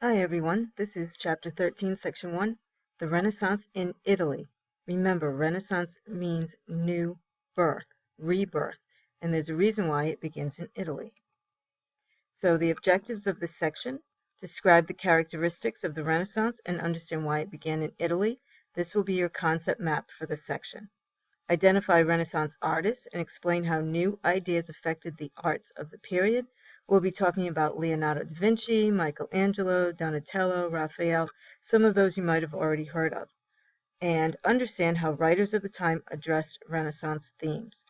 Hi everyone, this is Chapter 13, Section 1, The Renaissance in Italy. Remember, Renaissance means new birth, rebirth, and there's a reason why it begins in Italy. So the objectives of this section: describe the characteristics of the Renaissance and understand why it began in Italy. This will be your concept map for this section. Identify Renaissance artists and explain how new ideas affected the arts of the period. We'll be talking about Leonardo da Vinci, Michelangelo, Donatello, Raphael, some of those you might have already heard of, and understand how writers of the time addressed Renaissance themes.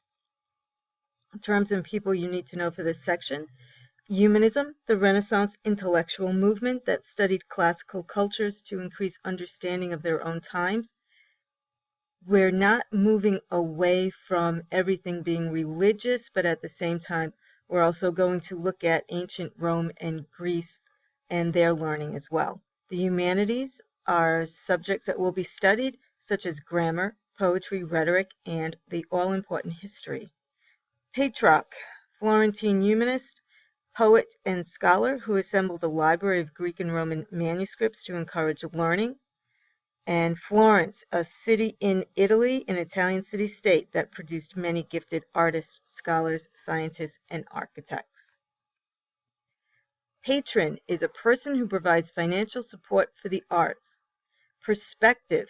Terms and people you need to know for this section: Humanism, the Renaissance intellectual movement that studied classical cultures to increase understanding of their own times. We're not moving away from everything being religious, but at the same time, we're also going to look at ancient Rome and Greece and their learning as well. The humanities are subjects that will be studied, such as grammar, poetry, rhetoric, and the all-important history. Petrarch, Florentine humanist, poet, and scholar who assembled a library of Greek and Roman manuscripts to encourage learning. And Florence, a city in Italy, an Italian city-state that produced many gifted artists, scholars, scientists, and architects. Patron is a person who provides financial support for the arts. Perspective,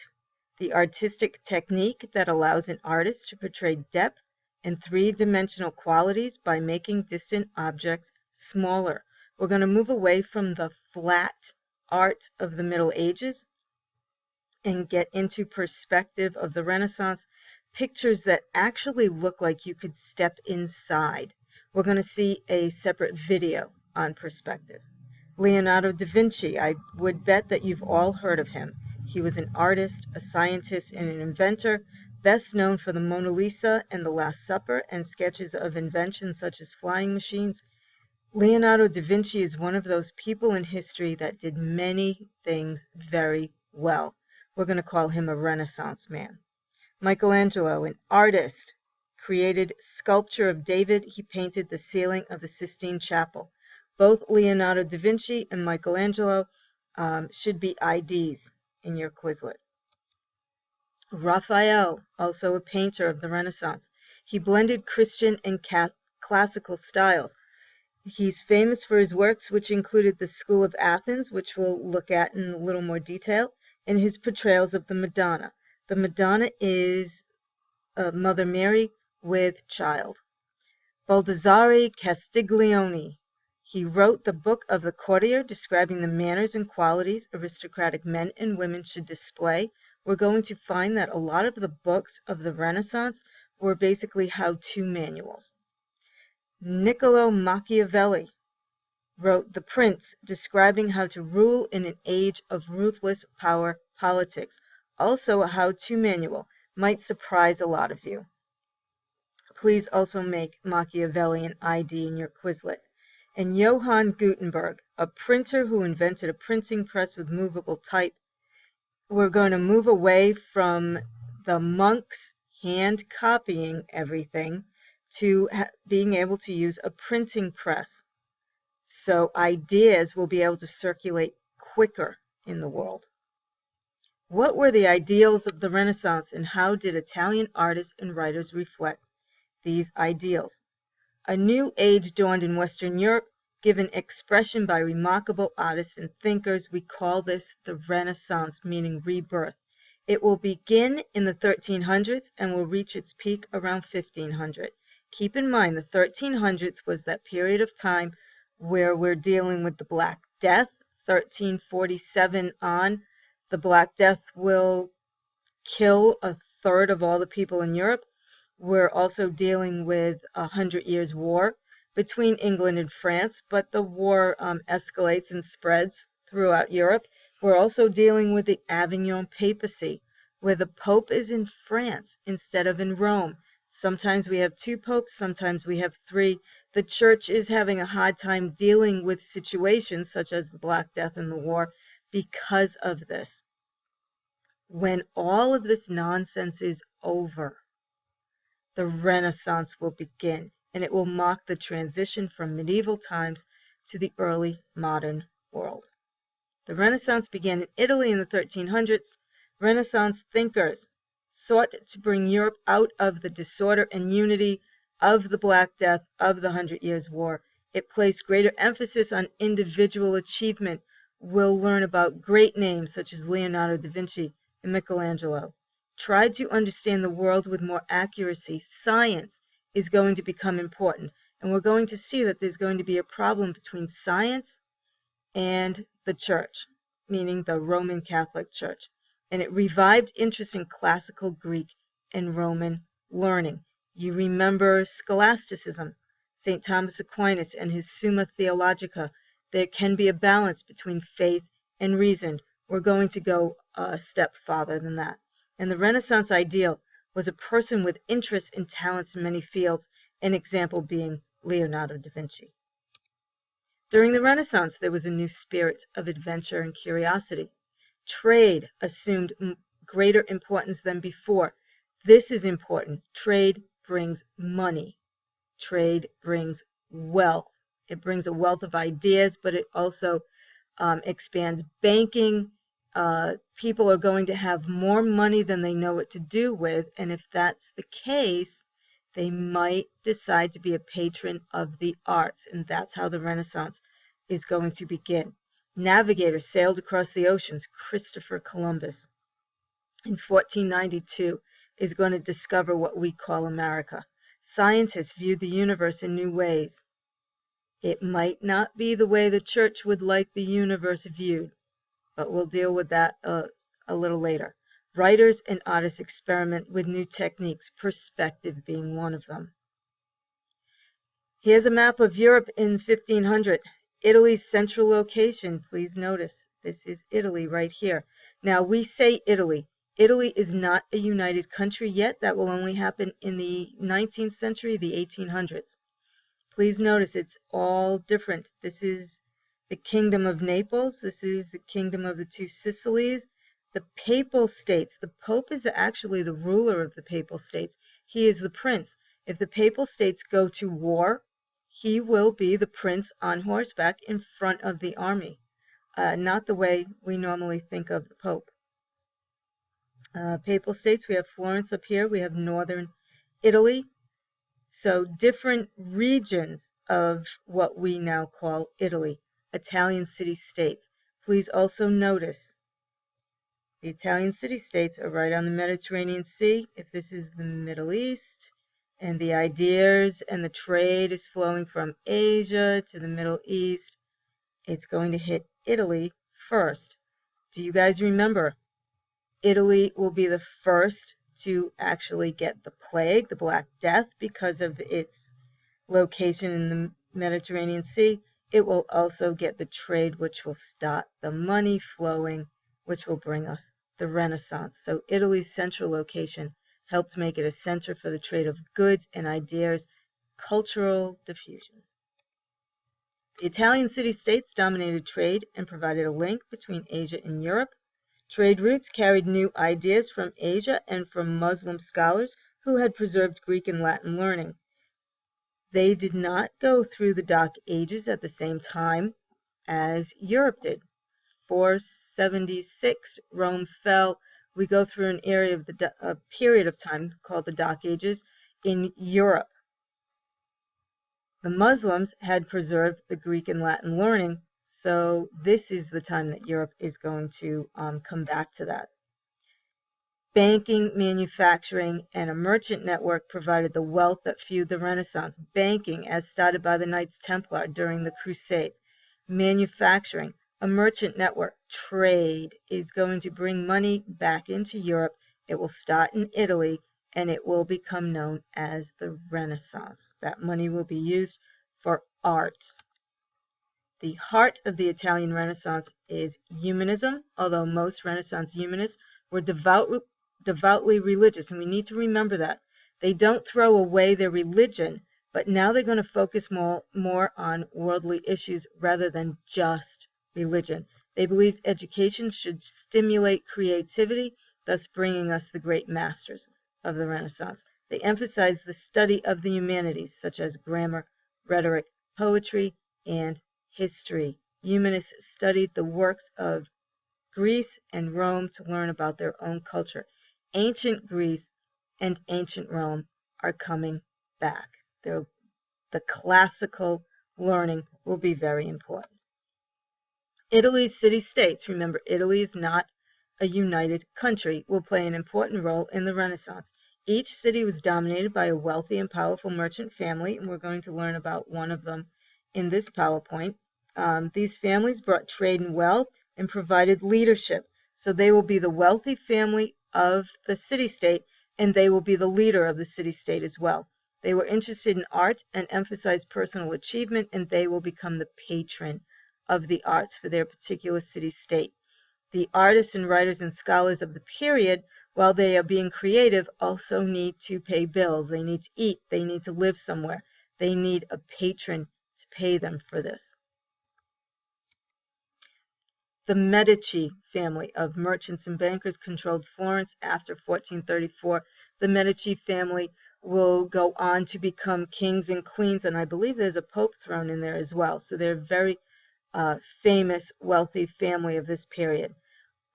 the artistic technique that allows an artist to portray depth and three-dimensional qualities by making distant objects smaller. We're going to move away from the flat art of the Middle Ages and get into perspective of the Renaissance, pictures that actually look like you could step inside. We're going to see a separate video on perspective. Leonardo da Vinci, I would bet that you've all heard of him. He was an artist, a scientist, and an inventor, best known for the Mona Lisa and the Last Supper and sketches of inventions such as flying machines. Leonardo da Vinci is one of those people in history that did many things very well. We're going to call him a Renaissance man. Michelangelo, an artist, created sculpture of David. He painted the ceiling of the Sistine Chapel. Both Leonardo da Vinci and Michelangelo should be IDs in your Quizlet. Raphael, also a painter of the Renaissance. He blended Christian and classical styles. He's famous for his works, which included the School of Athens, which we'll look at in a little more detail, and his portrayals of the Madonna. The Madonna is Mother Mary with child. Baldassare Castiglione. He wrote the Book of the Courtier, describing the manners and qualities aristocratic men and women should display. We're going to find that a lot of the books of the Renaissance were basically how-to manuals. Niccolo Machiavelli wrote The Prince, describing how to rule in an age of ruthless power politics. Also a how-to manual. Might surprise a lot of you. Please also make Machiavelli an ID in your Quizlet. And Johann Gutenberg, a printer who invented a printing press with movable type. We're going to move away from the monks hand copying everything to being able to use a printing press. So ideas will be able to circulate quicker in the world. What were the ideals of the Renaissance, and how did Italian artists and writers reflect these ideals? A new age dawned in Western Europe, given expression by remarkable artists and thinkers. We call this the Renaissance, meaning rebirth. It will begin in the 1300s and will reach its peak around 1500. Keep in mind, the 1300s was that period of time where we're dealing with the Black Death. 1347 on, the Black Death will kill a third of all the people in Europe. We're also dealing with 100 Years' War between England and France, but the war escalates and spreads throughout Europe. We're also dealing with the Avignon papacy, where the Pope is in France instead of in Rome. Sometimes we have 2 popes, sometimes we have 3. The church is having a hard time dealing with situations such as the Black Death and the war because of this. When all of this nonsense is over, the Renaissance will begin, and it will mark the transition from medieval times to the early modern world. The Renaissance began in Italy in the 1300s. Renaissance thinkers sought to bring Europe out of the disorder and unity of the Black Death of the 100 Years' War. It placed greater emphasis on individual achievement. We'll learn about great names such as Leonardo da Vinci and Michelangelo. Tried to understand the world with more accuracy. Science is going to become important, and we're going to see that there's going to be a problem between science and the church, meaning the Roman Catholic Church. And it revived interest in classical Greek and Roman learning. You remember scholasticism, St. Thomas Aquinas and his Summa Theologica. There can be a balance between faith and reason. We're going to go a step farther than that. And the Renaissance ideal was a person with interests and talents in many fields, an example being Leonardo da Vinci. During the Renaissance, there was a new spirit of adventure and curiosity. Trade assumed greater importance than before. This is important. Trade brings money. Trade brings wealth. It brings a wealth of ideas, but it also expands banking. People are going to have more money than they know what to do with, and if that's the case, they might decide to be a patron of the arts, and that's how the Renaissance is going to begin. Navigators sailed across the oceans. Christopher Columbus in 1492 is going to discover what we call America. Scientists viewed the universe in new ways. It might not be the way the church would like the universe viewed, but we'll deal with that a little later. Writers and artists experiment with new techniques, perspective being one of them. Here's a map of Europe in 1500. Italy's central location, please notice, this is Italy right here. Now we say Italy. Italy is not a united country yet. That will only happen in the 19th century, the 1800s. Please notice it's all different. This is the Kingdom of Naples. This is the Kingdom of the Two Sicilies. The Papal States. The Pope is actually the ruler of the Papal States. He is the prince. If the Papal States go to war, he will be the prince on horseback in front of the army. Not the way we normally think of the Pope. Papal States, we have Florence up here. We have northern Italy. So different regions of what we now call Italy. Italian city-states. Please also notice the Italian city-states are right on the Mediterranean Sea. If this is the Middle East, and the ideas and the trade is flowing from Asia to the Middle East, it's going to hit Italy first. Do you guys remember? Italy will be the first to actually get the plague, the Black Death, because of its location in the Mediterranean Sea. It will also get the trade, which will start the money flowing, which will bring us the Renaissance. So Italy's central location helped make it a center for the trade of goods and ideas, cultural diffusion. The Italian city-states dominated trade and provided a link between Asia and Europe. Trade routes carried new ideas from Asia and from Muslim scholars who had preserved Greek and Latin learning. They did not go through the Dark Ages at the same time as Europe did. 476, Rome fell. We go through an area of a period of time called the Dark Ages in Europe. The Muslims had preserved the Greek and Latin learning, so this is the time that Europe is going to come back to that. Banking, manufacturing, and a merchant network provided the wealth that fueled the Renaissance. Banking, as started by the Knights Templar during the Crusades. Manufacturing, a merchant network. Trade is going to bring money back into Europe. It will start in Italy, and it will become known as the Renaissance. That money will be used for art. The heart of the Italian Renaissance is humanism, although most Renaissance humanists were devoutly religious, and we need to remember that. They don't throw away their religion, but now they're going to focus more on worldly issues rather than just religion. They believed education should stimulate creativity, thus bringing us the great masters of the Renaissance. They emphasized the study of the humanities, such as grammar, rhetoric, poetry, and history. Humanists studied the works of Greece and Rome to learn about their own culture. Ancient Greece and ancient Rome are coming back. The classical learning will be very important. Italy's city-states, remember Italy is not a united country, will play an important role in the Renaissance. Each city was dominated by a wealthy and powerful merchant family, and we're going to learn about one of them in this PowerPoint. These families brought trade and wealth and provided leadership. So they will be the wealthy family of the city-state, and they will be the leader of the city-state as well. They were interested in art and emphasized personal achievement, and they will become the patron of the arts for their particular city-state. The artists and writers and scholars of the period, while they are being creative, also need to pay bills. They need to eat. They need to live somewhere. They need a patron to pay them for this. The Medici family of merchants and bankers controlled Florence after 1434. The Medici family will go on to become kings and queens, and I believe there's a pope throne in there as well. So they're a very famous, wealthy family of this period.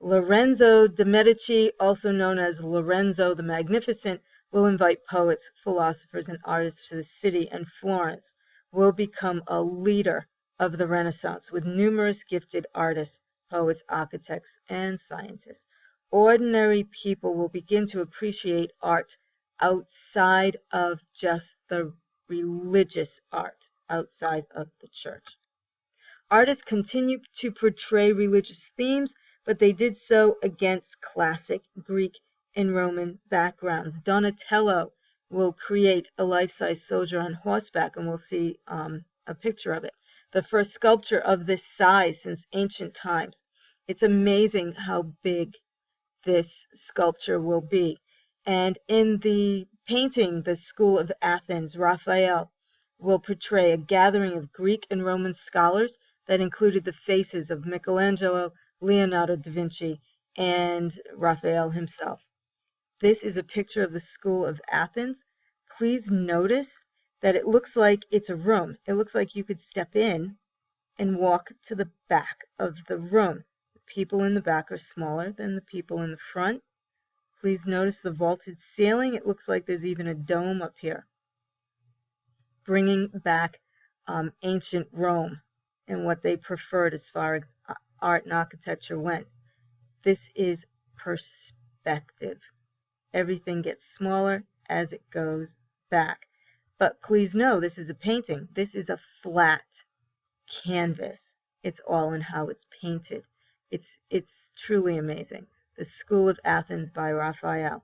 Lorenzo de' Medici, also known as Lorenzo the Magnificent, will invite poets, philosophers, and artists to the city, and Florence will become a leader of the Renaissance with numerous gifted artists, poets, architects, and scientists. Ordinary people will begin to appreciate art outside of just the religious art, outside of the church. Artists continued to portray religious themes, but they did so against classic Greek and Roman backgrounds. Donatello will create a life-size soldier on horseback, and we'll see a picture of it. The first sculpture of this size since ancient times. It's amazing how big this sculpture will be. And in the painting, the School of Athens, Raphael will portray a gathering of Greek and Roman scholars that included the faces of Michelangelo, Leonardo da Vinci, and Raphael himself. This is a picture of the School of Athens. Please notice that it looks like it's a room. It looks like you could step in and walk to the back of the room. The people in the back are smaller than the people in the front. Please notice the vaulted ceiling. It looks like there's even a dome up here, bringing back ancient Rome and what they preferred as far as art and architecture went. This is perspective. Everything gets smaller as it goes back. But please know, this is a painting. This is a flat canvas. It's all in how it's painted. It's truly amazing. The School of Athens by Raphael.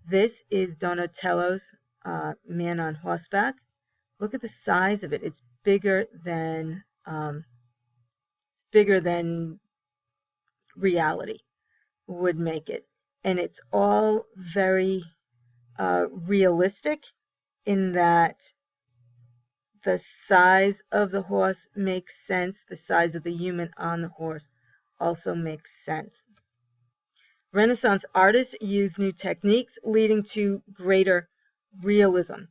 This is Donatello's man on horseback. Look at the size of it. It's bigger than reality would make it, and it's all very realistic in that the size of the horse makes sense. The size of the human on the horse also makes sense. Renaissance artists used new techniques, leading to greater realism.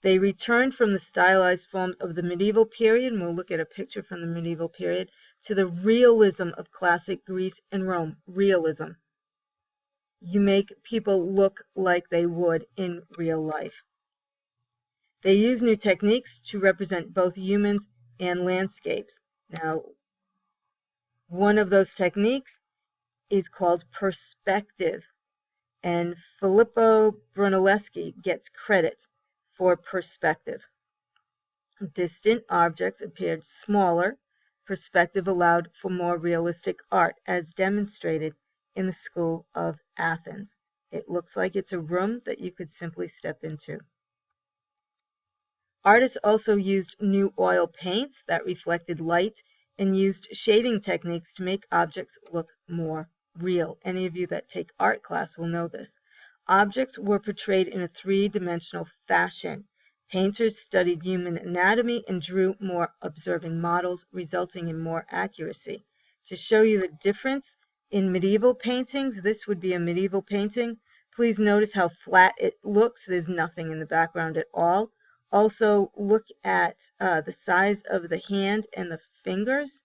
They returned from the stylized form of the medieval period, and we'll look at a picture from the medieval period, to the realism of classic Greece and Rome. Realism. You make people look like they would in real life. They use new techniques to represent both humans and landscapes. Now, one of those techniques is called perspective, and Filippo Brunelleschi gets credit for perspective. Distant objects appeared smaller. Perspective allowed for more realistic art, as demonstrated in the School of Athens. It looks like it's a room that you could simply step into. Artists also used new oil paints that reflected light and used shading techniques to make objects look more real. Any of you that take art class will know this. Objects were portrayed in a three-dimensional fashion. Painters studied human anatomy and drew more observing models, resulting in more accuracy. To show you the difference in medieval paintings, this would be a medieval painting. Please notice how flat it looks. There's nothing in the background at all. Also, look at the size of the hand and the fingers.